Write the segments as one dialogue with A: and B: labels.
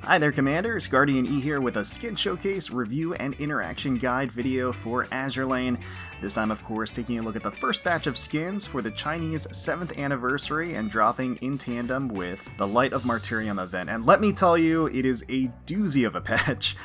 A: Hi there, Commanders! GuardianE here with a skin showcase, review, and interaction guide video for Azur Lane. This time, of course, taking a look at the first batch of skins for the Chinese 7th anniversary and dropping in tandem with the Light of Martyrium event. And let me tell you, it is a doozy of a patch.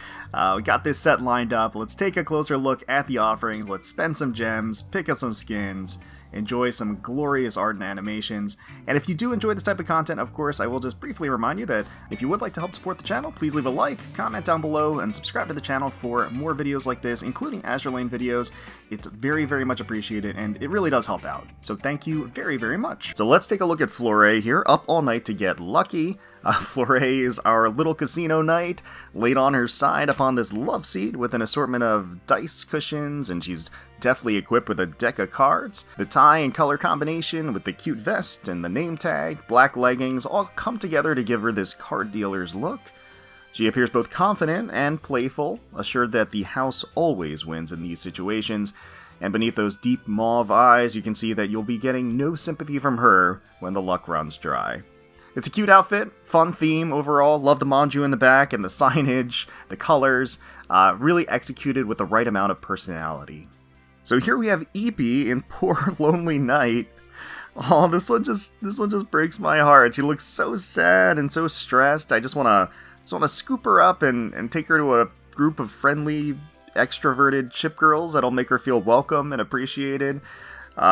A: We got this set lined up. Let's take a closer look at the offerings. Let's spend some gems, pick up some skins, enjoy some glorious art and animations. And if you do enjoy this type of content, of course, I will just briefly remind you that if you would like to help support the channel, please leave a like, comment down below, and subscribe to the channel for more videos like this, including Azur Lane videos. It's very, very much appreciated, and it really does help out. So thank you very, very much. So let's take a look at Fleuret here, up all night to get lucky. Fleuret is our little casino knight, laid on her side upon this love seat with an assortment of dice cushions, and she's definitely equipped with a deck of cards. The tie and color combination with the cute vest and the name tag, black leggings, all come together to give her this card dealer's look. She appears both confident and playful, assured that the house always wins in these situations, and beneath those deep mauve eyes you can see that you'll be getting no sympathy from her when the luck runs dry. It's a cute outfit, fun theme overall, love the Manjuu in the back and the signage, the colors, really executed with the right amount of personality. So here we have Epee in Poor Lonely Night. Oh, this one just breaks my heart. She looks so sad and so stressed. I just wanna scoop her up and take her to a group of friendly, extroverted ship girls that'll make her feel welcome and appreciated.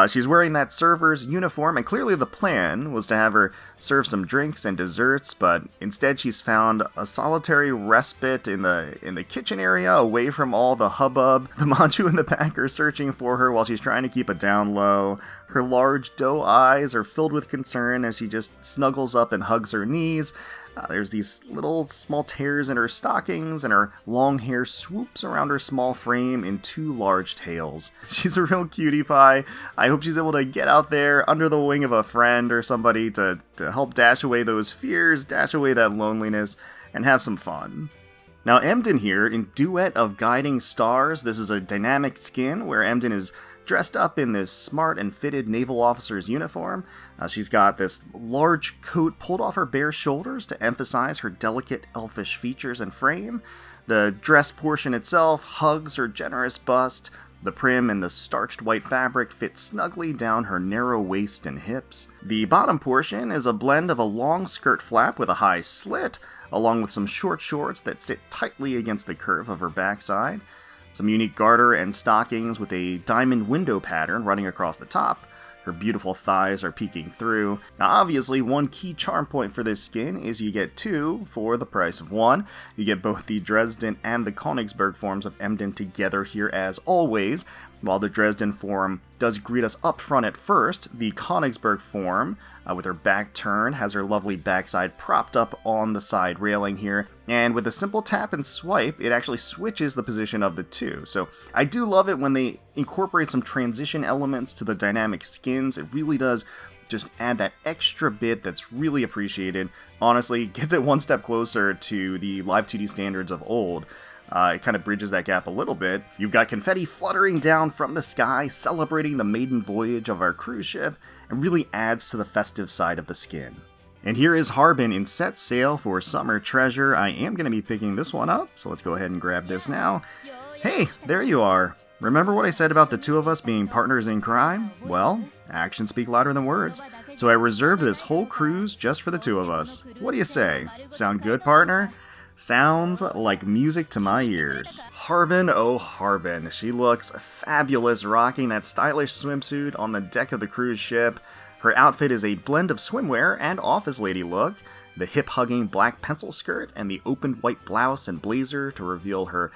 A: She's wearing that server's uniform, and clearly the plan was to have her serve some drinks and desserts, but instead she's found a solitary respite in the kitchen area, away from all the hubbub. The Manjuu in the back are searching for her while she's trying to keep it down low. Her large doe eyes are filled with concern as she just snuggles up and hugs her knees. There's these little small tears in her stockings, and her long hair swoops around her small frame in two large tails. She's a real cutie pie. I hope she's able to get out there under the wing of a friend or somebody to help dash away those fears, dash away that loneliness, and have some fun. Now, Emden here in Duet of Guiding Stars. This is a dynamic skin where Emden is dressed up in this smart and fitted naval officer's uniform. She's got this large coat pulled off her bare shoulders to emphasize her delicate elfish features and frame. The dress portion itself hugs her generous bust. The prim and the starched white fabric fit snugly down her narrow waist and hips. The bottom portion is a blend of a long skirt flap with a high slit, along with some short shorts that sit tightly against the curve of her backside. Some unique garter and stockings with a diamond window pattern running across the top. Her beautiful thighs are peeking through. Now obviously one key charm point for this skin is you get two for the price of one. You get both the Dresden and the Königsberg forms of Emden together here as always. While the Dresden form does greet us up front at first, the Königsberg form, with her back turned, has her lovely backside propped up on the side railing here, and with a simple tap and swipe, it actually switches the position of the two. So I do love it when they incorporate some transition elements to the dynamic skins. It really does just add that extra bit that's really appreciated. Honestly, gets it one step closer to the live 2D standards of old. It kind of bridges that gap a little bit. You've got confetti fluttering down from the sky, celebrating the maiden voyage of our cruise ship, and really adds to the festive side of the skin. And here is Harbin in set sail for Summer Treasure. I am going to be picking this one up, so let's go ahead and grab this now. Hey, there you are. Remember what I said about the two of us being partners in crime? Well, actions speak louder than words. So I reserved this whole cruise just for the two of us. What do you say? Sound good, partner? Sounds like music to my ears. Harbin, oh Harbin. She looks fabulous rocking that stylish swimsuit on the deck of the cruise ship. Her outfit is a blend of swimwear and office lady look. The hip-hugging black pencil skirt and the open white blouse and blazer to reveal her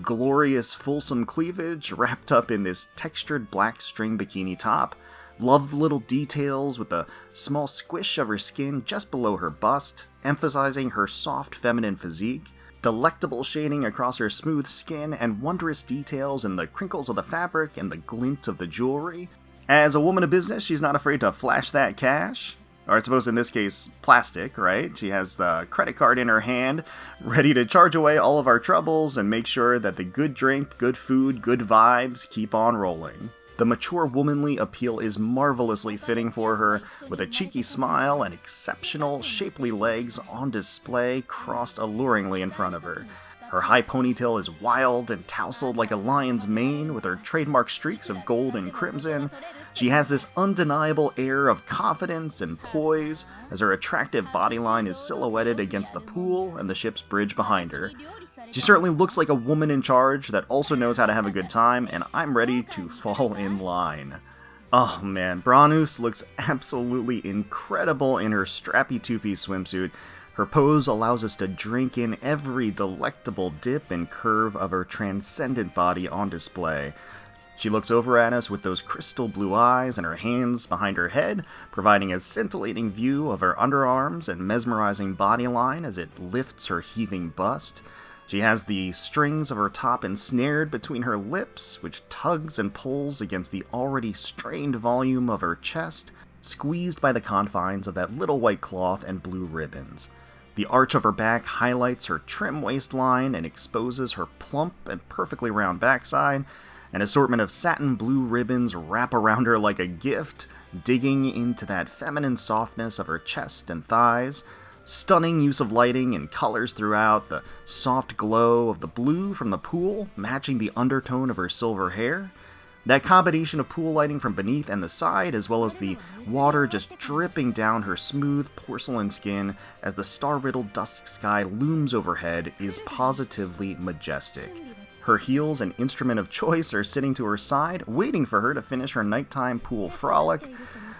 A: glorious fulsome cleavage wrapped up in this textured black string bikini top. Love the little details with the small squish of her skin just below her bust, emphasizing her soft feminine physique. Delectable shading across her smooth skin and wondrous details in the crinkles of the fabric and the glint of the jewelry. As a woman of business, she's not afraid to flash that cash. Or I suppose in this case, plastic, right? She has the credit card in her hand, ready to charge away all of our troubles and make sure that the good drink, good food, good vibes keep on rolling. The mature womanly appeal is marvelously fitting for her, with a cheeky smile and exceptional shapely legs on display crossed alluringly in front of her. Her high ponytail is wild and tousled like a lion's mane, with her trademark streaks of gold and crimson. She has this undeniable air of confidence and poise, as her attractive bodyline is silhouetted against the pool and the ship's bridge behind her. She certainly looks like a woman in charge that also knows how to have a good time, and I'm ready to fall in line. Oh man, Brennus looks absolutely incredible in her strappy two-piece swimsuit. Her pose allows us to drink in every delectable dip and curve of her transcendent body on display. She looks over at us with those crystal blue eyes and her hands behind her head, providing a scintillating view of her underarms and mesmerizing bodyline as it lifts her heaving bust. She has the strings of her top ensnared between her lips, which tugs and pulls against the already strained volume of her chest, squeezed by the confines of that little white cloth and blue ribbons. The arch of her back highlights her trim waistline and exposes her plump and perfectly round backside. An assortment of satin blue ribbons wrap around her like a gift, digging into that feminine softness of her chest and thighs. Stunning use of lighting and colors throughout, the soft glow of the blue from the pool matching the undertone of her silver hair. That combination of pool lighting from beneath and the side, as well as the water just dripping down her smooth porcelain skin as the star-riddled dusk sky looms overhead, is positively majestic. Her heels and instrument of choice are sitting to her side, waiting for her to finish her nighttime pool frolic.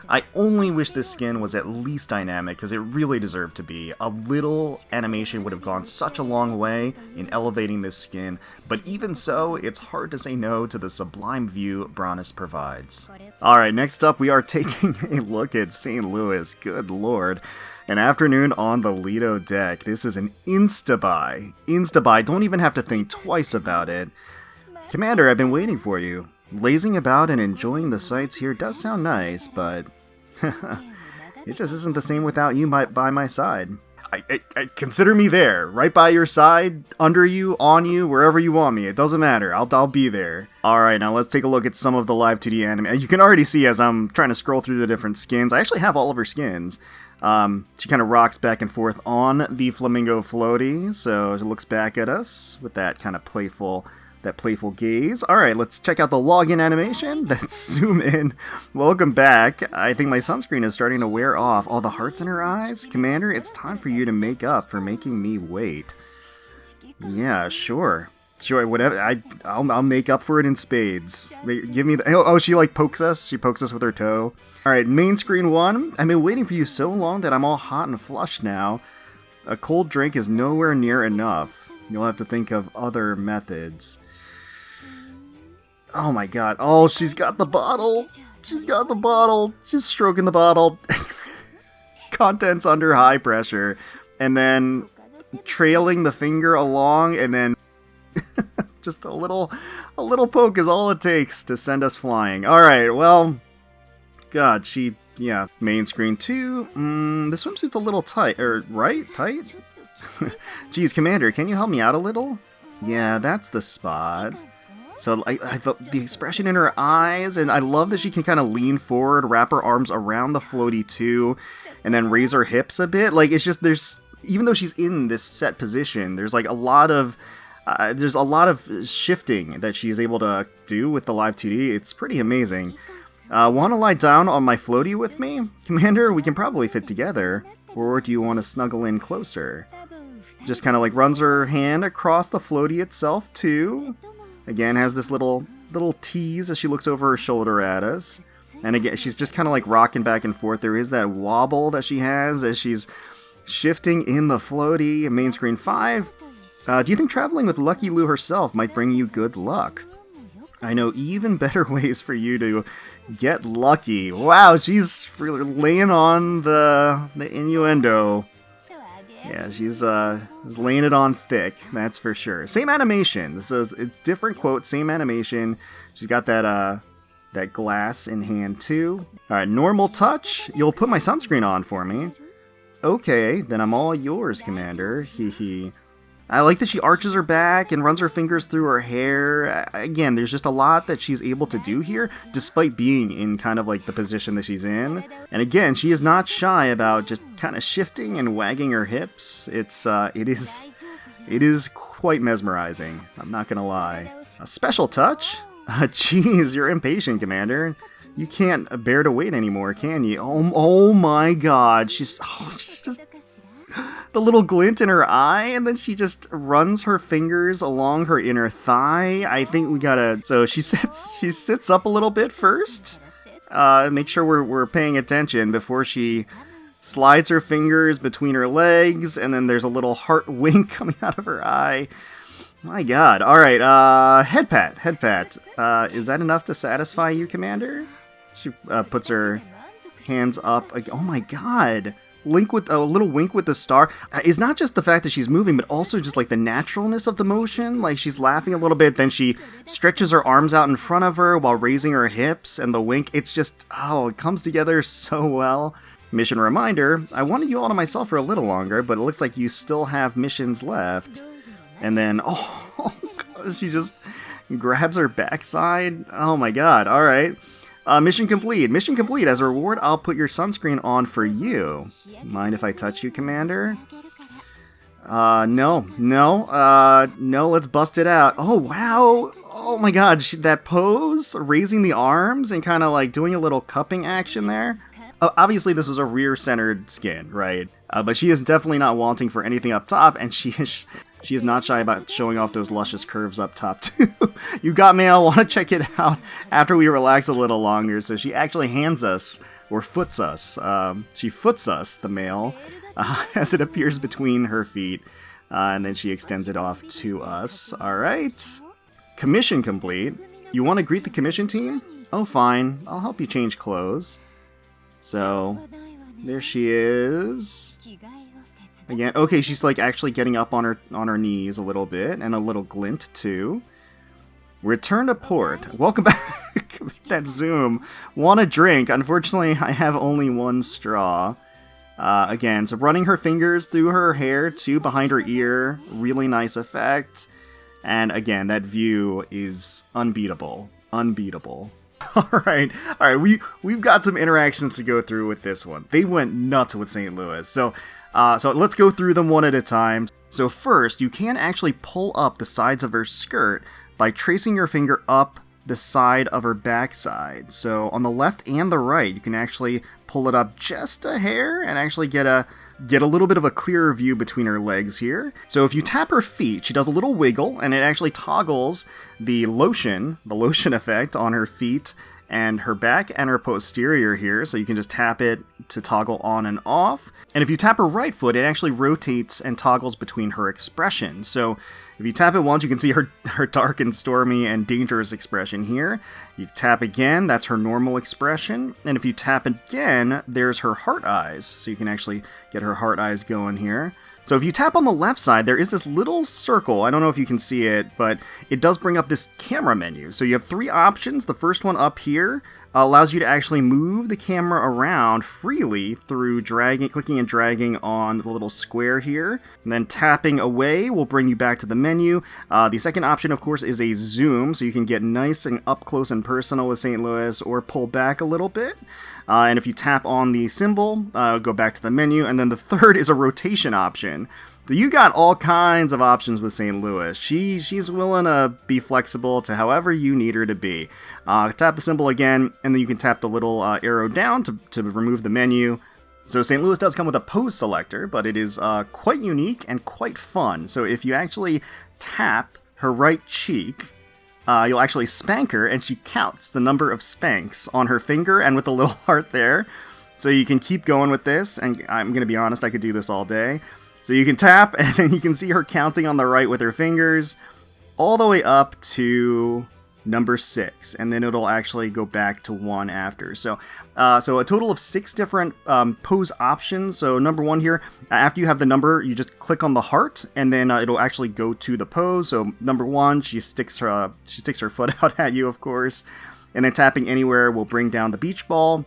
A: I only wish this skin was at least dynamic, because it really deserved to be. A little animation would have gone such a long way in elevating this skin, but even so, it's hard to say no to the sublime view Brennus provides. Alright, next up we are taking a look at St. Louis. Good lord. An afternoon on the Lido deck. This is an insta-buy. Insta-buy, don't even have to think twice about it. Commander, I've been waiting for you. Lazing about and enjoying the sights here does sound nice, but it just isn't the same without you by my side. I consider me there, right by your side, under you, on you, wherever you want me. It doesn't matter. I'll be there. Alright, now let's take a look at some of the live 2D anime. You can already see as I'm trying to scroll through the different skins. I actually have all of her skins. She kind of rocks back and forth on the flamingo floaty, so she looks back at us with that kind of playful gaze. Alright, let's check out the login animation. Let's zoom in. Welcome back. I think my sunscreen is starting to wear off. All the hearts in her eyes? Commander, it's time for you to make up for making me wait. Yeah, sure. Sure, whatever. I'll make up for it in spades. Give me the... Oh, she like pokes us? She pokes us with her toe. Alright, main screen 1. I've been waiting for you so long that I'm all hot and flushed now. A cold drink is nowhere near enough. You'll have to think of other methods. Oh my god. Oh, she's got the bottle. She's got the bottle. She's stroking the bottle. Contents under high pressure. And then trailing the finger along, and then just a little poke is all it takes to send us flying. Alright, well, god, yeah, main screen 2. The swimsuit's a little tight, right? Tight? Geez, Commander, can you help me out a little? Yeah, that's the spot. So the expression in her eyes, and I love that she can kind of lean forward, wrap her arms around the floaty too, and then raise her hips a bit. Like, it's just, even though she's in this set position, there's like a lot of shifting that she's able to do with the live 2D. It's pretty amazing. Want to lie down on my floaty with me? Commander, we can probably fit together. Or do you want to snuggle in closer? Just kind of like runs her hand across the floaty itself too. Again, has this little tease as she looks over her shoulder at us. And again, she's just kind of like rocking back and forth. There is that wobble that she has as she's shifting in the floaty. Main screen 5. Do you think traveling with Lucky Lou herself might bring you good luck? I know even better ways for you to get lucky. Wow, she's really laying on the innuendo. Yeah, she's laying it on thick, that's for sure. Same animation, so it's different quote, same animation. She's got that glass in hand too. Alright, normal touch. You'll put my sunscreen on for me. Okay, then I'm all yours, Commander. Hee hee. I like that she arches her back and runs her fingers through her hair. Again, there's just a lot that she's able to do here, despite being in kind of like the position that she's in. And again, she is not shy about just kind of shifting and wagging her hips. It is quite mesmerizing, I'm not gonna lie. A special touch? Jeez, you're impatient, Commander. You can't bear to wait anymore, can you? Oh my god, she's just... The little glint in her eye, and then she just runs her fingers along her inner thigh. I think we gotta... So she sits up a little bit first. Make sure we're paying attention before she slides her fingers between her legs, and then there's a little heart wink coming out of her eye. My god. Alright, head pat. Is that enough to satisfy you, Commander? She puts her hands up. Oh my god. A little wink with the star. It's not just the fact that she's moving, but also just like the naturalness of the motion. Like she's laughing a little bit, then she stretches her arms out in front of her while raising her hips, and the wink, it's just, oh, it comes together so well. Mission reminder, I wanted you all to myself for a little longer, but it looks like you still have missions left. And then, oh god, she just grabs her backside. Oh my god, alright. Mission complete. Mission complete. As a reward, I'll put your sunscreen on for you. Mind if I touch you, Commander? No, let's bust it out. Oh, wow. Oh my god, that pose, raising the arms and kind of like doing a little cupping action there. Obviously, this is a rear-centered skin, right? But she is definitely not wanting for anything up top, and she is not shy about showing off those luscious curves up top, too. You got mail, want to check it out after we relax a little longer. So she actually hands us, or foots us, she foots us, the mail, as it appears between her feet, and then she extends it off to us. Alright. Commission complete. You want to greet the commission team? Oh, fine. I'll help you change clothes. So, there she is. Again, okay, she's like actually getting up on her knees a little bit, and a little glint too. Return to port. Welcome back. That zoom. Want a drink? Unfortunately, I have only one straw. Again, so running her fingers through her hair too, behind her ear. Really nice effect. And again, that view is unbeatable. Unbeatable. Alright, we've got some interactions to go through with this one. They went nuts with St. Louis. So let's go through them one at a time. So first, you can actually pull up the sides of her skirt by tracing your finger up the side of her backside. So on the left and the right, you can actually pull it up just a hair and actually get a little bit of a clearer view between her legs here. So if you tap her feet, she does a little wiggle, and it actually toggles the lotion effect on her feet and her back and her posterior here, so you can just tap it to toggle on and off. And if you tap her right foot, it actually rotates and toggles between her expressions. So if you tap it once, you can see her dark and stormy and dangerous expression here. You tap again, that's her normal expression. And if you tap again, there's her heart eyes. So you can actually get her heart eyes going here. So if you tap on the left side, there is this little circle. I don't know if you can see it, but it does bring up this camera menu. So you have three options. The first one up here allows you to actually move the camera around freely through clicking and dragging on the little square here. And then tapping away will bring you back to the menu. The second option, of course, is a zoom, so you can get nice and up close and personal with St. Louis, or pull back a little bit. And if you tap on the symbol, go back to the menu. And then the third is a rotation option. So you got all kinds of options with St. Louis. She's willing to be flexible to however you need her to be. Tap the symbol again, and then you can tap the little arrow down to remove the menu. So St. Louis does come with a pose selector, but it is quite unique and quite fun. So if you actually tap her right cheek, you'll actually spank her, and she counts the number of spanks on her finger and with the little heart there. So you can keep going with this, and I'm going to be honest, I could do this all day. So you can tap, and then you can see her counting on the right with her fingers, all the way up to number 6, and then it'll actually go back to 1 after. So a total of 6 different pose options. So number 1 here, after you have the number, you just click on the heart, and then it'll actually go to the pose. So number 1, she sticks her foot out at you, of course, and then tapping anywhere will bring down the beach ball.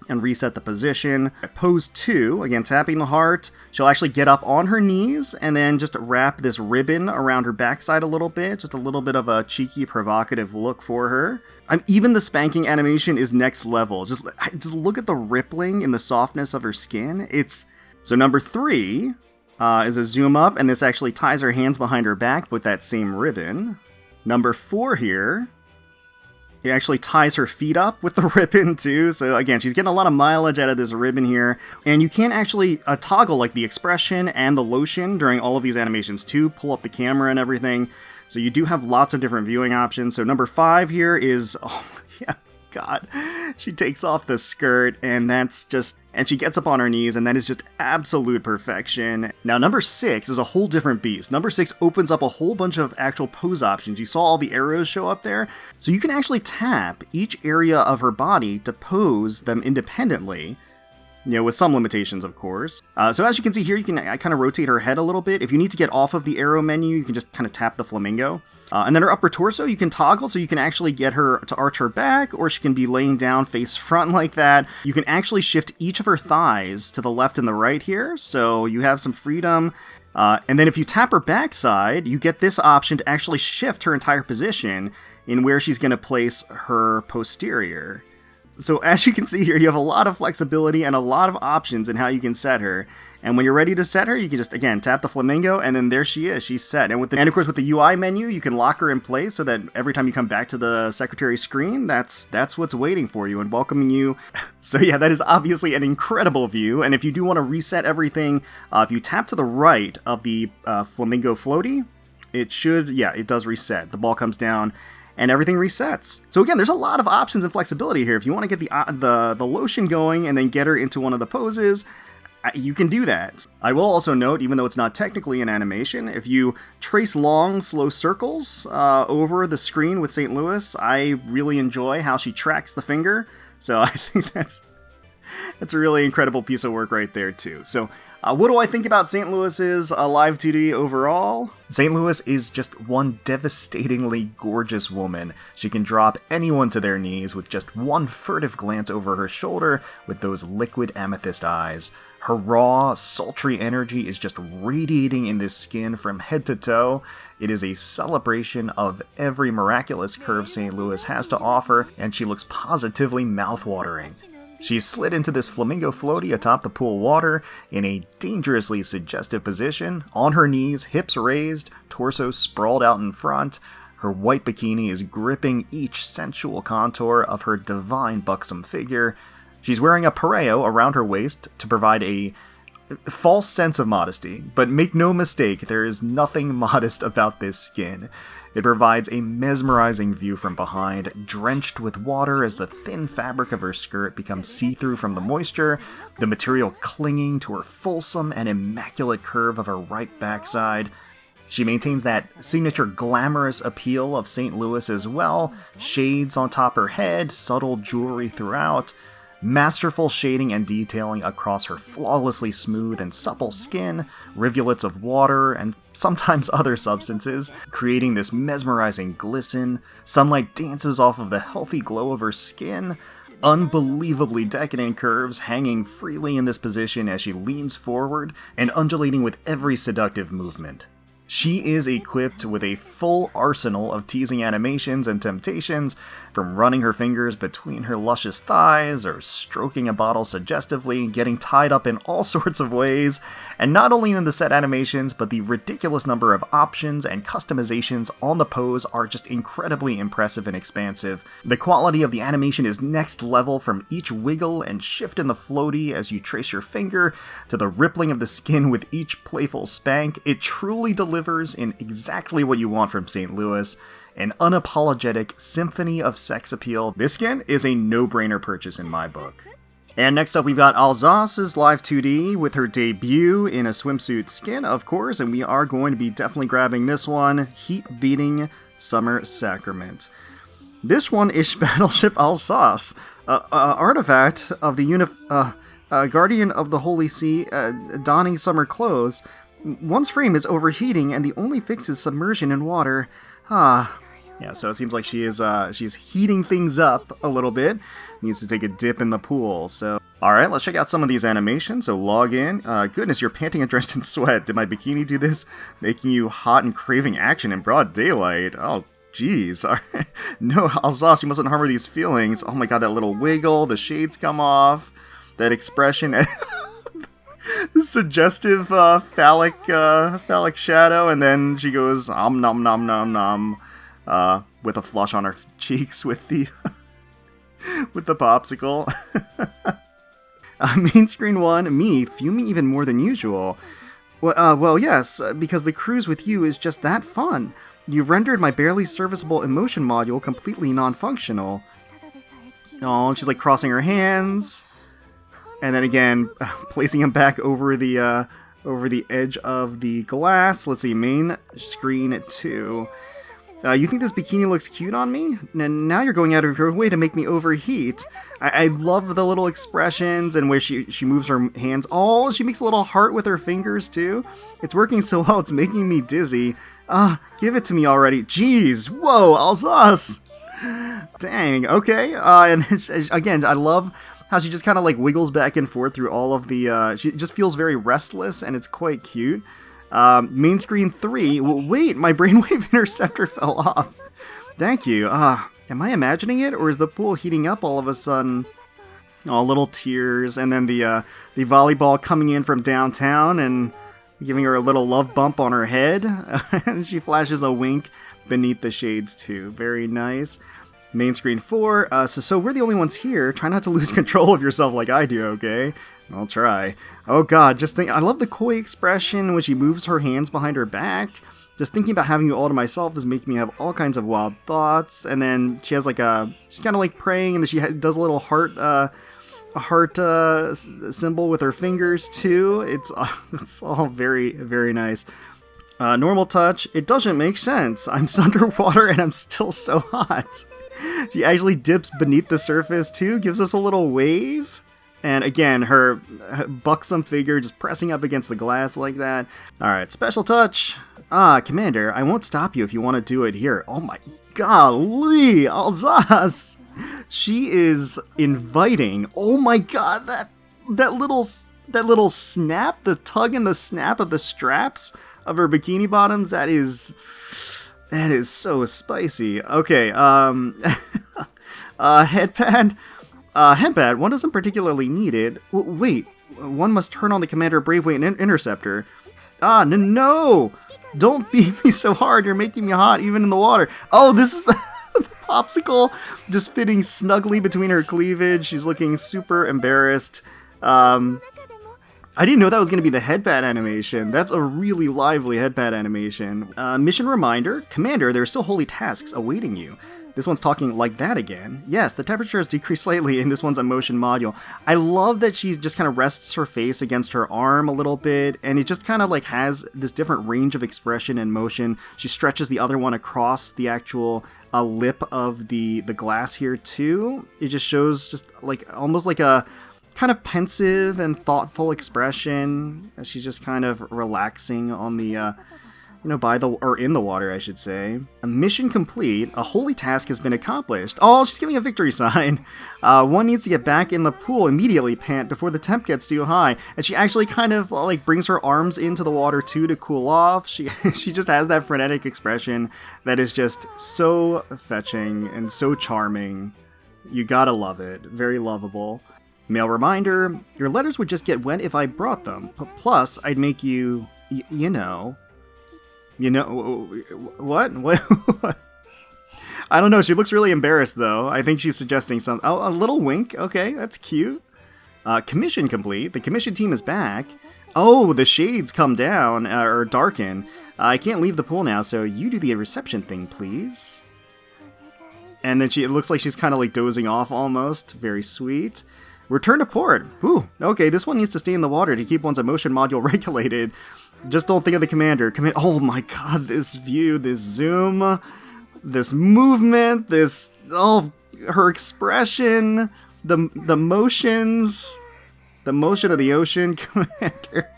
A: and reset the position. At pose 2, again tapping the heart, she'll actually get up on her knees and then just wrap this ribbon around her backside a little bit, just a little bit of a cheeky, provocative look for her. Even the spanking animation is next level. Just look at the rippling and the softness of her skin. So number 3 is a zoom up, and this actually ties her hands behind her back with that same ribbon. Number 4 here, it actually ties her feet up with the ribbon too. So again, she's getting a lot of mileage out of this ribbon here. And you can actually toggle like the expression and the lotion during all of these animations too. Pull up the camera and everything. So you do have lots of different viewing options. So number 5 here is, oh yeah, God, she takes off the skirt, and and she gets up on her knees, and that is just absolute perfection. Now, number 6 is a whole different beast. Number 6 opens up a whole bunch of actual pose options. You saw all the arrows show up there. So you can actually tap each area of her body to pose them independently. With some limitations, of course. So as you can see here, you can kind of rotate her head a little bit. If you need to get off of the arrow menu, you can just kind of tap the flamingo. And then her upper torso, you can toggle, so you can actually get her to arch her back, or she can be laying down face front like that. You can actually shift each of her thighs to the left and the right here, so you have some freedom. And then if you tap her backside, you get this option to actually shift her entire position in where she's going to place her posterior. So as you can see here, you have a lot of flexibility and a lot of options in how you can set her. And when you're ready to set her, you can just, again, tap the flamingo, and then there she is. She's set. And of course, with the UI menu, you can lock her in place so that every time you come back to the secretary screen, that's what's waiting for you and welcoming you. So yeah, that is obviously an incredible view. And if you do want to reset everything, if you tap to the right of the flamingo floaty, it does reset. The ball comes down, and everything resets. So again, there's a lot of options and flexibility here. If you want to get the lotion going and then get her into one of the poses, you can do that. I will also note, even though it's not technically an animation, if you trace long, slow circles over the screen with St. Louis, I really enjoy how she tracks the finger. So I think that's a really incredible piece of work right there too. So what do I think about St. Louis's live 2D overall? St. Louis is just one devastatingly gorgeous woman. She can drop anyone to their knees with just one furtive glance over her shoulder with those liquid amethyst eyes. Her raw, sultry energy is just radiating in this skin from head to toe. It is a celebration of every miraculous curve St. Louis has to offer, and she looks positively mouthwatering. She's slid into this flamingo floaty atop the pool water in a dangerously suggestive position, on her knees, hips raised, torso sprawled out in front. Her white bikini is gripping each sensual contour of her divine buxom figure. She's wearing a pareo around her waist to provide a false sense of modesty, but make no mistake, there is nothing modest about this skin. It provides a mesmerizing view from behind, drenched with water as the thin fabric of her skirt becomes see-through from the moisture, the material clinging to her fulsome and immaculate curve of her right backside. She maintains that signature glamorous appeal of St. Louis as well, shades on top her head, subtle jewelry throughout, masterful shading and detailing across her flawlessly smooth and supple skin, rivulets of water, and sometimes other substances, creating this mesmerizing glisten. Sunlight dances off of the healthy glow of her skin. Unbelievably decadent curves hanging freely in this position as she leans forward and undulating with every seductive movement. She is equipped with a full arsenal of teasing animations and temptations, from running her fingers between her luscious thighs, or stroking a bottle suggestively, getting tied up in all sorts of ways, and not only in the set animations, but the ridiculous number of options and customizations on the pose are just incredibly impressive and expansive. The quality of the animation is next level, from each wiggle and shift in the floaty as you trace your finger, to the rippling of the skin with each playful spank. It truly delivers in exactly what you want from St. Louis. An unapologetic symphony of sex appeal. This skin is a no-brainer purchase in my book. And next up, we've got ALSACE's Live 2D with her debut in a swimsuit skin, of course, and we are going to be definitely grabbing this one, Heat-Beating Summer Sacrament. This one is Battleship ALSACE, artifact of the Guardian of the Holy See, donning summer clothes. One's frame is overheating, and the only fix is submersion in water. Yeah, so it seems like she's heating things up a little bit. Needs to take a dip in the pool. So, all right, let's check out some of these animations. So log in. Goodness, you're panting and drenched in sweat. Did my bikini do this? Making you hot and craving action in broad daylight. Oh, jeez. No, ALSACE, you mustn't harbor these feelings. Oh my god, that little wiggle. The shades come off. That expression. Suggestive phallic shadow, and then she goes nom nom nom nom with a flush on her cheeks with the with the popsicle. Main screen 1, me fuming even more than usual. Well, yes, because the cruise with you is just that fun. You rendered my barely serviceable emotion module completely non-functional. Oh, she's like crossing her hands. And then again, placing him back over the edge of the glass. Let's see, main screen 2. You think this bikini looks cute on me? Now you're going out of your way to make me overheat. I love the little expressions and where she moves her hands. Oh, she makes a little heart with her fingers too. It's working so well, it's making me dizzy. Give it to me already. Jeez, whoa, ALSACE. Dang, okay. And again, I love how she just kind of like wiggles back and forth through all of the, she just feels very restless, and it's quite cute. Main screen 3, wait, my brainwave interceptor fell off. Thank you. Am I imagining it, or is the pool heating up all of a sudden? Oh, little tears, and then the volleyball coming in from downtown and giving her a little love bump on her head. And she flashes a wink beneath the shades too. Very nice. Main screen 4, so we're the only ones here. Try not to lose control of yourself like I do, okay? I'll try. Oh god, just think, I love the coy expression when she moves her hands behind her back. Just thinking about having you all to myself is making me have all kinds of wild thoughts. And then she has like she's kind of like praying, and then she does a little heart, symbol with her fingers too. It's all very, very nice. Normal touch, it doesn't make sense. I'm underwater and I'm still so hot. She actually dips beneath the surface too, gives us a little wave. And again, her buxom figure just pressing up against the glass like that. Alright, special touch. Commander, I won't stop you if you want to do it here. Oh my golly, ALSACE! She is inviting. Oh my god, that little snap, the tug and the snap of the straps of her bikini bottoms, that is so spicy. Okay, headband. Headband, one doesn't particularly need it. Wait, one must turn on the Commander Braveweight Interceptor. No! Don't beat me so hard, you're making me hot, even in the water. Oh, this is the popsicle just fitting snugly between her cleavage. She's looking super embarrassed. I didn't know that was going to be the headband animation. That's a really lively headband animation. Mission reminder, Commander, there are still holy tasks awaiting you. This one's talking like that again. Yes, the temperature has decreased slightly in this one's emotion module. I love that she just kind of rests her face against her arm a little bit, and it just kind of like has this different range of expression and motion. She stretches the other one across the actual lip of the glass here too. It just shows just like almost like a kind of pensive and thoughtful expression as she's just kind of relaxing on the in the water, I should say. A mission complete. A holy task has been accomplished. Oh, she's giving a victory sign. One needs to get back in the pool immediately, pant, before the temp gets too high. And she actually kind of like brings her arms into the water too to cool off. She just has that frenetic expression that is just so fetching and so charming. You gotta love it. Very lovable. Mail reminder, your letters would just get wet if I brought them. Plus, I'd make you, you know, what? What? I don't know. She looks really embarrassed, though. I think she's suggesting some. Oh, a little wink. Okay, that's cute. Commission complete. The commission team is back. Oh, the shades come down, or darken. I can't leave the pool now, so you do the reception thing, please. And then it looks like she's kind of like dozing off almost. Very sweet. Return to port. Whew. Okay, this one needs to stay in the water to keep one's emotion module regulated. Just don't think of the commander. Oh my god, this view, this zoom, this movement, her expression, the motions, the motion of the ocean, Commander.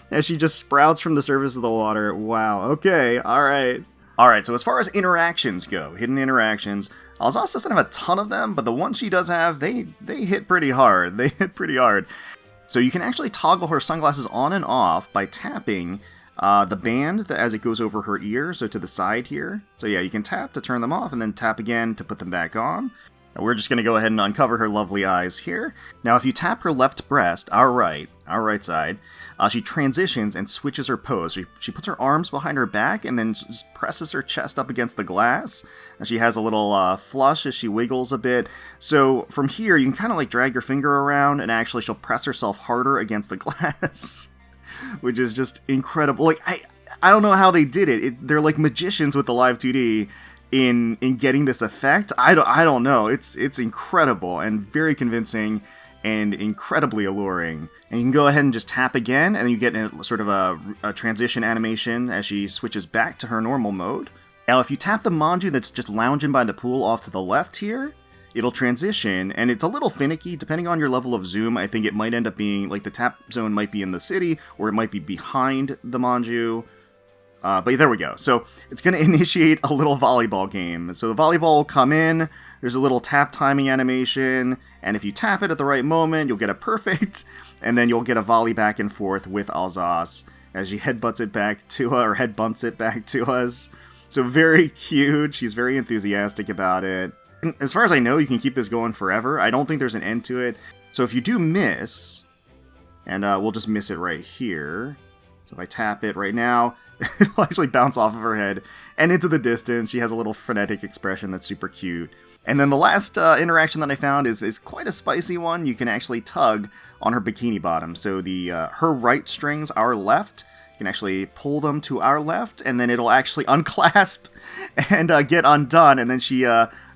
A: As she just sprouts from the surface of the water. Wow, okay, alright. Alright, so as far as interactions go, hidden interactions, ALSACE doesn't have a ton of them, but the ones she does have, they hit pretty hard. They hit pretty hard. So you can actually toggle her sunglasses on and off by tapping the band as it goes over her ear, so to the side here. So yeah, you can tap to turn them off, and then tap again to put them back on. And we're just going to go ahead and uncover her lovely eyes here. Now if you tap her left breast, our right side, she transitions and switches her pose. She puts her arms behind her back and then just presses her chest up against the glass. And she has a little flush as she wiggles a bit. So from here, you can kind of like drag your finger around and actually she'll press herself harder against the glass. Which is just incredible. Like, I don't know how they did it. They're like magicians with the live 2D in getting this effect. I don't know. It's incredible and very convincing and incredibly alluring. And you can go ahead and just tap again, and then you get a sort of a transition animation as she switches back to her normal mode. Now, if you tap the Manjuu that's just lounging by the pool off to the left here, it'll transition, and it's a little finicky. Depending on your level of zoom, I think it might end up being, like, the tap zone might be in the city, or it might be behind the Manjuu. But there we go. So it's going to initiate a little volleyball game. So the volleyball will come in, there's a little tap timing animation, and if you tap it at the right moment, you'll get a perfect, and then you'll get a volley back and forth with ALSACE as she headbutts it back to her, or headbumps it back to us. So very cute. She's very enthusiastic about it. As far as I know, you can keep this going forever. I don't think there's an end to it. So if you do miss, and we'll just miss it right here. So if I tap it right now, it'll actually bounce off of her head and into the distance. She has a little frenetic expression that's super cute. And then the last interaction that I found is quite a spicy one. You can actually tug on her bikini bottom. So the her right strings, our left, you can actually pull them to our left, and then it'll actually unclasp and get undone. And then she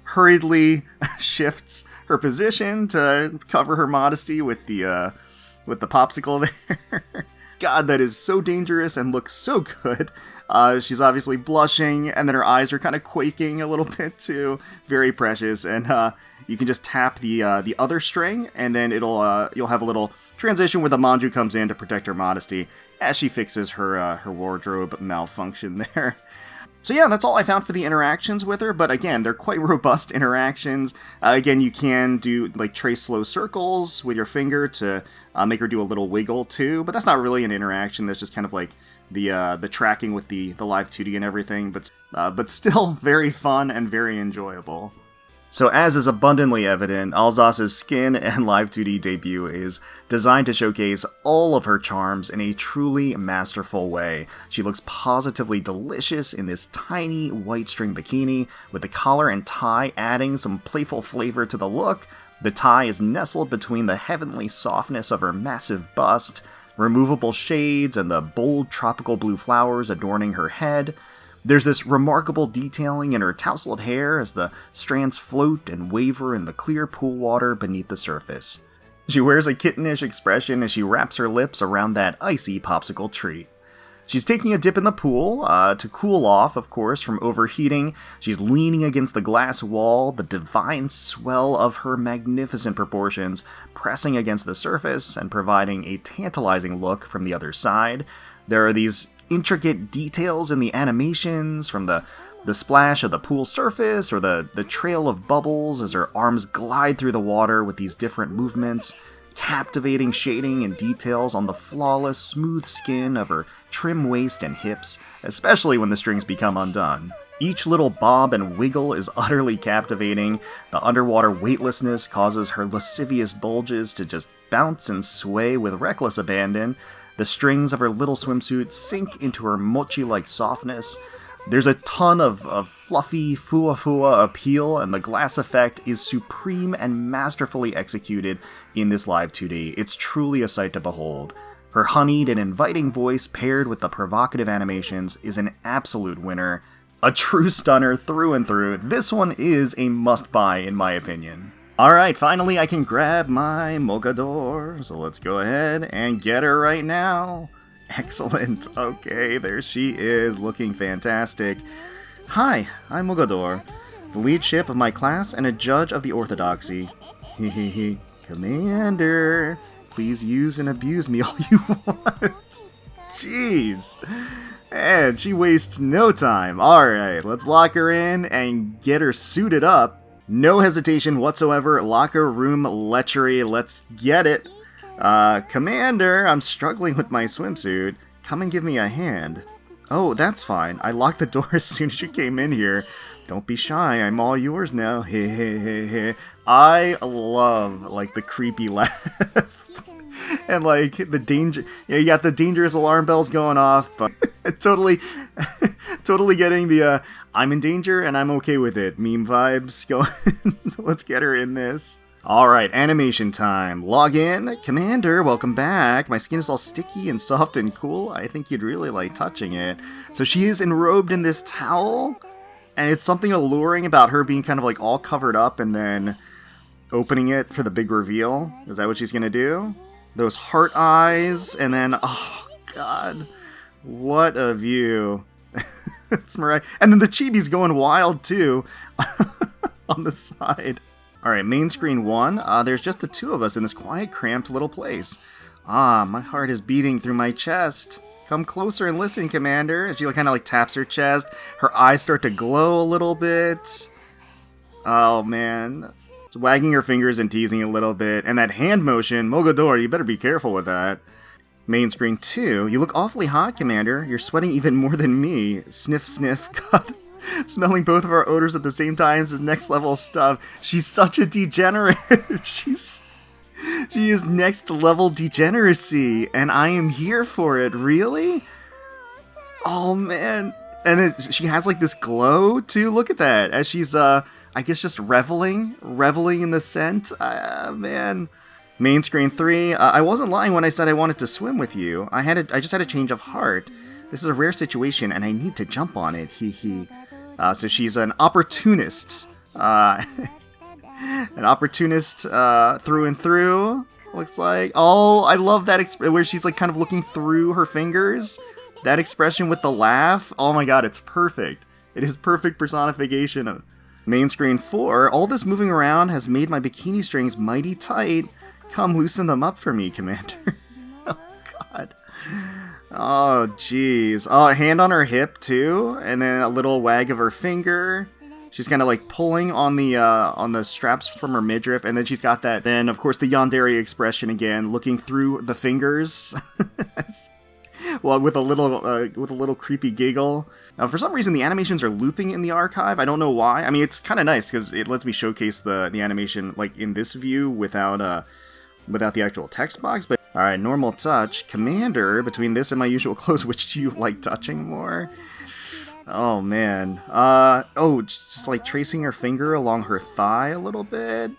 A: hurriedly shifts her position to cover her modesty with the popsicle there. God, that is so dangerous and looks so good. She's obviously blushing, and then her eyes are kind of quaking a little bit too. Very precious, and you can just tap the other string, and then you'll have a little transition where the Manjuu comes in to protect her modesty as she fixes her wardrobe malfunction there. So yeah, that's all I found for the interactions with her, but again, they're quite robust interactions. Again, you can do, like, trace slow circles with your finger to make her do a little wiggle too, but that's not really an interaction. That's just kind of like the tracking with the live 2D and everything, but still very fun and very enjoyable. So as is abundantly evident, ALSACE's skin and live 2D debut is designed to showcase all of her charms in a truly masterful way. She looks positively delicious in this tiny white string bikini, with the collar and tie adding some playful flavor to the look. The tie is nestled between the heavenly softness of her massive bust, removable shades, and the bold tropical blue flowers adorning her head. There's this remarkable detailing in her tousled hair as the strands float and waver in the clear pool water beneath the surface. She wears a kittenish expression as she wraps her lips around that icy popsicle treat. She's taking a dip in the pool, to cool off, of course, from overheating. She's leaning against the glass wall, the divine swell of her magnificent proportions pressing against the surface and providing a tantalizing look from the other side. There are these intricate details in the animations, from the splash of the pool surface or the trail of bubbles as her arms glide through the water with these different movements, captivating shading and details on the flawless, smooth skin of her trim waist and hips, especially when the strings become undone. Each little bob and wiggle is utterly captivating. The underwater weightlessness causes her lascivious bulges to just bounce and sway with reckless abandon. The strings of her little swimsuit sink into her mochi-like softness. There's a ton of fluffy, fua-fua appeal, and the glass effect is supreme and masterfully executed in this live 2D. It's truly a sight to behold. Her honeyed and inviting voice paired with the provocative animations is an absolute winner. A true stunner through and through. This one is a must-buy in my opinion. Alright, finally I can grab my MOGADOR, so let's go ahead and get her right now. Excellent. Okay, there she is, looking fantastic. Hi, I'm MOGADOR, the lead ship of my class and a judge of the orthodoxy. Commander, please use and abuse me all you want. Jeez. And she wastes no time. Alright, let's lock her in and get her suited up. No hesitation whatsoever. Locker room lechery. Let's get it. Commander, I'm struggling with my swimsuit. Come and give me a hand. Oh, that's fine. I locked the door as soon as you came in here. Don't be shy. I'm all yours now. Hey, hey, hey, hey. I love, like, the creepy laugh. And, like, the danger... Yeah, you got the dangerous alarm bells going off, but totally getting the, I'm in danger and I'm okay with it meme vibes going. So let's get her in this. Alright, animation time. Log in. Commander, welcome back. My skin is all sticky and soft and cool. I think you'd really like touching it. So she is enrobed in this towel, and it's something alluring about her being kind of, like, all covered up and then opening it for the big reveal. Is that what she's gonna do? Those heart eyes, and then, oh, God. What a view. It's miraculous. And then the chibi's going wild, too, on the side. Alright, main screen 1. There's just the two of us in this quiet, cramped little place. My heart is beating through my chest. Come closer and listen, Commander. As she kind of, like, taps her chest. Her eyes start to glow a little bit. Oh, man. Wagging her fingers and teasing a little bit. And that hand motion, Mogador, you better be careful with that. Main screen 2. You look awfully hot, Commander. You're sweating even more than me. Sniff, sniff. God. Smelling both of our odors at the same time is next level stuff. She's such a degenerate. She is next level degeneracy. And I am here for it. Really? Oh, man. And then she has, like, this glow, too. Look at that. As she's, I guess just reveling in the scent. Man. Main screen 3. I wasn't lying when I said I wanted to swim with you. I just had a change of heart. This is a rare situation, and I need to jump on it. Hee hee. So she's an opportunist. An opportunist through and through. Looks like. Oh, I love that where she's like kind of looking through her fingers. That expression with the laugh. Oh my God, it's perfect. It is perfect personification of. Main screen 4, all this moving around has made my bikini strings mighty tight. Come loosen them up for me, Commander. Oh, God. Oh, jeez. Oh, a hand on her hip, too, and then a little wag of her finger. She's kind of, like, pulling on the straps from her midriff, and then she's got that, then, of course, the yandere expression again, looking through the fingers. Well, with a little creepy giggle. For some reason, the animations are looping in the archive. I don't know why. I mean, it's kind of nice because it lets me showcase the animation like in this view without the actual text box. But all right, normal touch, Commander. Between this and my usual clothes, which do you like touching more? Oh man. Just like tracing her finger along her thigh a little bit.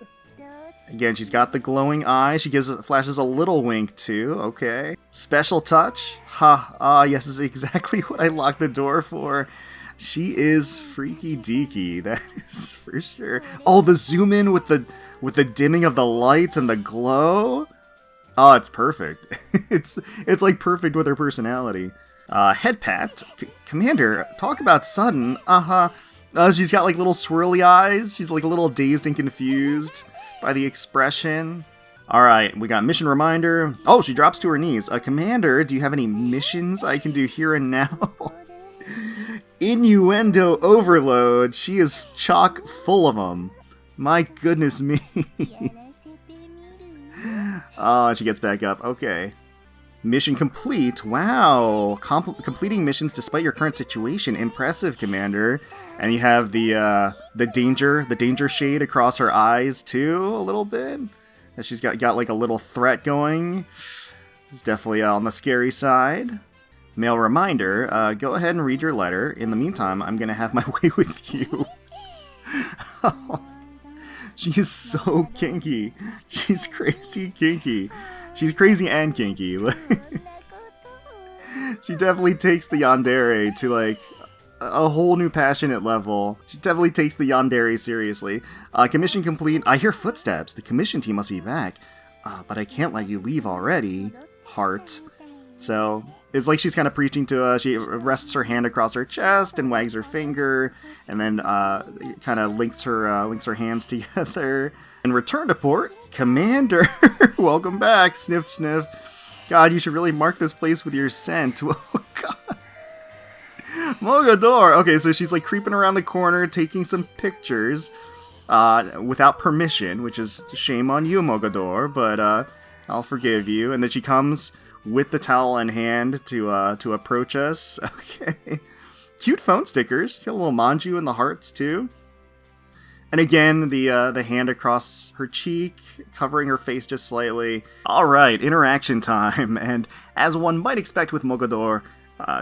A: Again, she's got the glowing eye. She flashes a little wink, too. Okay. Special touch. Yes, this is exactly what I locked the door for. She is freaky deaky. That is for sure. Oh, the zoom in with the dimming of the lights and the glow. Oh, it's perfect. It's like perfect with her personality. Head pat. Commander, talk about sudden. She's got like little swirly eyes. She's like a little dazed and confused by the expression. Alright, we got mission reminder. Oh, she drops to her knees. Commander, do you have any missions I can do here and now? Innuendo overload. She is chock full of them. My goodness me. Oh, she gets back up. Okay. Mission complete. Wow. Completing missions despite your current situation. Impressive, Commander. And you have the danger shade across her eyes too, a little bit. And she's got like a little threat going. It's definitely on the scary side. Mail reminder, go ahead and read your letter. In the meantime, I'm gonna have my way with you. She is so kinky. She's crazy kinky. She's crazy and kinky. She definitely takes the yandere to like a whole new passionate level. She definitely takes the yandere seriously. Commission complete. I hear footsteps. The commission team must be back. But I can't let you leave already. Heart. So it's like she's kind of preaching to us. She rests her hand across her chest and wags her finger, and then kind of links her hands together. And return to port, Commander. Welcome back. Sniff, sniff. God, you should really mark this place with your scent. Oh, God. Mogador! Okay, so she's like creeping around the corner, taking some pictures without permission, which is shame on you, Mogador, but I'll forgive you. And then she comes with the towel in hand to approach us. Okay. Cute phone stickers. She's got a little Manjuu in the hearts, too. And again, the hand across her cheek, covering her face just slightly. Alright, interaction time. And as one might expect with Mogador,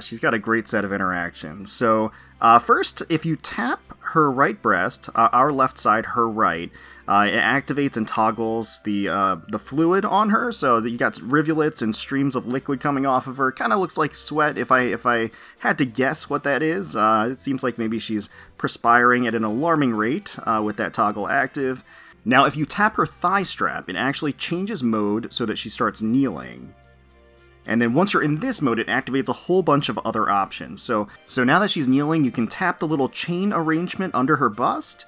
A: she's got a great set of interactions. So, first, if you tap her right breast, our left side, her right, it activates and toggles the fluid on her, so that you got rivulets and streams of liquid coming off of her. Kind of looks like sweat. If I had to guess what that is, it seems like maybe she's perspiring at an alarming rate with that toggle active. Now, if you tap her thigh strap, it actually changes mode so that she starts kneeling. And then once you're in this mode, it activates a whole bunch of other options. So now that she's kneeling, you can tap the little chain arrangement under her bust,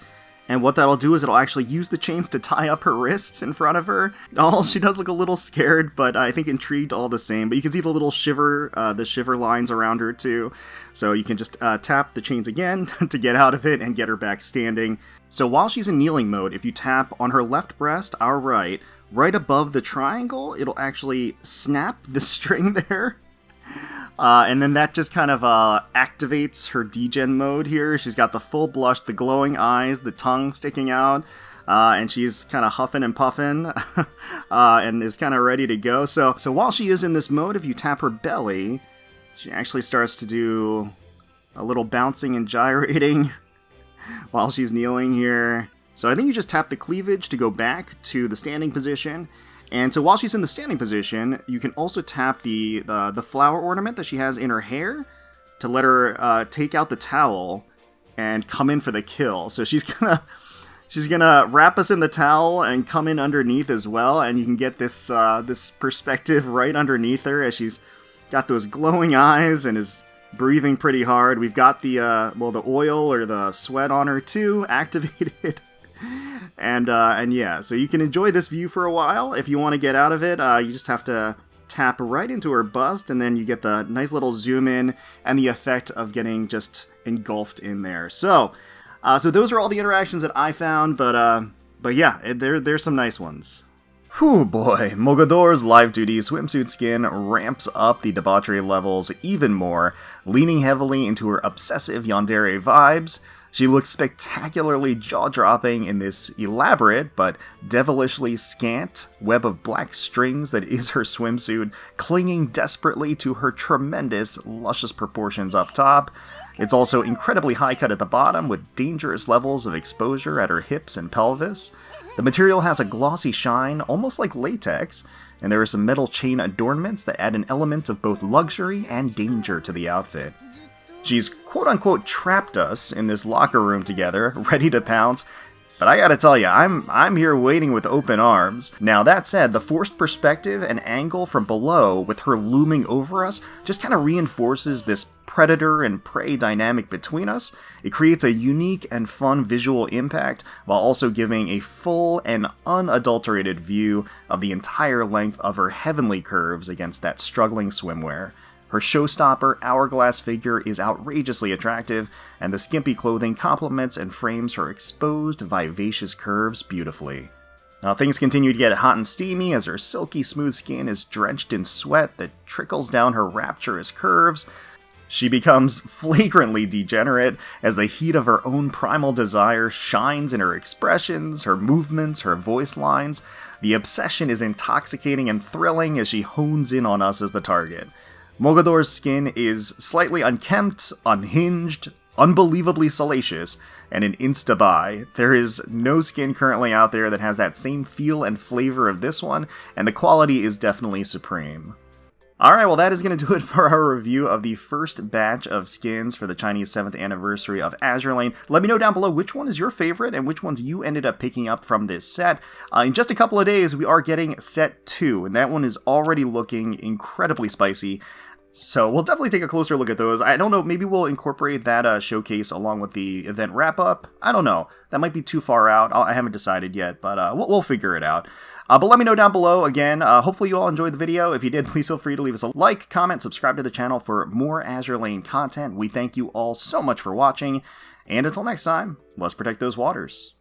A: and what that'll do is it'll actually use the chains to tie up her wrists in front of her. Oh, she does look a little scared, but I think intrigued all the same. But you can see the little shiver lines around her too. So you can just tap the chains again to get out of it and get her back standing. So while she's in kneeling mode, if you tap on her left breast, our right above the triangle, it'll actually snap the string there. And then that just kind of activates her degen mode here. She's got the full blush, the glowing eyes, the tongue sticking out, and she's kind of huffing and puffing and is kind of ready to go. So while she is in this mode, if you tap her belly, she actually starts to do a little bouncing and gyrating while she's kneeling here. So I think you just tap the cleavage to go back to the standing position. And so while she's in the standing position, you can also tap the flower ornament that she has in her hair to let her take out the towel and come in for the kill. So she's gonna wrap us in the towel and come in underneath as well, and you can get this this perspective right underneath her as she's got those glowing eyes and is breathing pretty hard. We've got the oil or the sweat on her too activated. And yeah, so you can enjoy this view for a while. If you want to get out of it, you just have to tap right into her bust, and then you get the nice little zoom in and the effect of getting just engulfed in there. So those are all the interactions that I found, but yeah, there's some nice ones. Whew, boy, Mogador's live-duty swimsuit skin ramps up the debauchery levels even more, leaning heavily into her obsessive yandere vibes. She looks spectacularly jaw-dropping in this elaborate but devilishly scant web of black strings that is her swimsuit, clinging desperately to her tremendous, luscious proportions up top. It's also incredibly high-cut at the bottom, with dangerous levels of exposure at her hips and pelvis. The material has a glossy shine, almost like latex, and there are some metal chain adornments that add an element of both luxury and danger to the outfit. She's quote-unquote trapped us in this locker room together, ready to pounce, but I gotta tell you, I'm here waiting with open arms. Now that said, the forced perspective and angle from below with her looming over us just kind of reinforces this predator and prey dynamic between us. It creates a unique and fun visual impact while also giving a full and unadulterated view of the entire length of her heavenly curves against that struggling swimwear. Her showstopper, hourglass figure is outrageously attractive, and the skimpy clothing complements and frames her exposed, vivacious curves beautifully. Now things continue to get hot and steamy as her silky smooth skin is drenched in sweat that trickles down her rapturous curves. She becomes flagrantly degenerate as the heat of her own primal desire shines in her expressions, her movements, her voice lines. The obsession is intoxicating and thrilling as she hones in on us as the target. Mogador's skin is slightly unkempt, unhinged, unbelievably salacious, and an insta-buy. There is no skin currently out there that has that same feel and flavor of this one, and the quality is definitely supreme. Alright, well that is going to do it for our review of the first batch of skins for the Chinese 7th anniversary of Azur Lane. Let me know down below which one is your favorite and which ones you ended up picking up from this set. In just a couple of days, we are getting set 2, and that one is already looking incredibly spicy. So we'll definitely take a closer look at those. I don't know, maybe we'll incorporate that showcase along with the event wrap-up. I don't know. That might be too far out. I haven't decided yet, but we'll figure it out. But let me know down below. Again, hopefully you all enjoyed the video. If you did, please feel free to leave us a like, comment, subscribe to the channel for more Azur Lane content. We thank you all so much for watching, and until next time, let's protect those waters.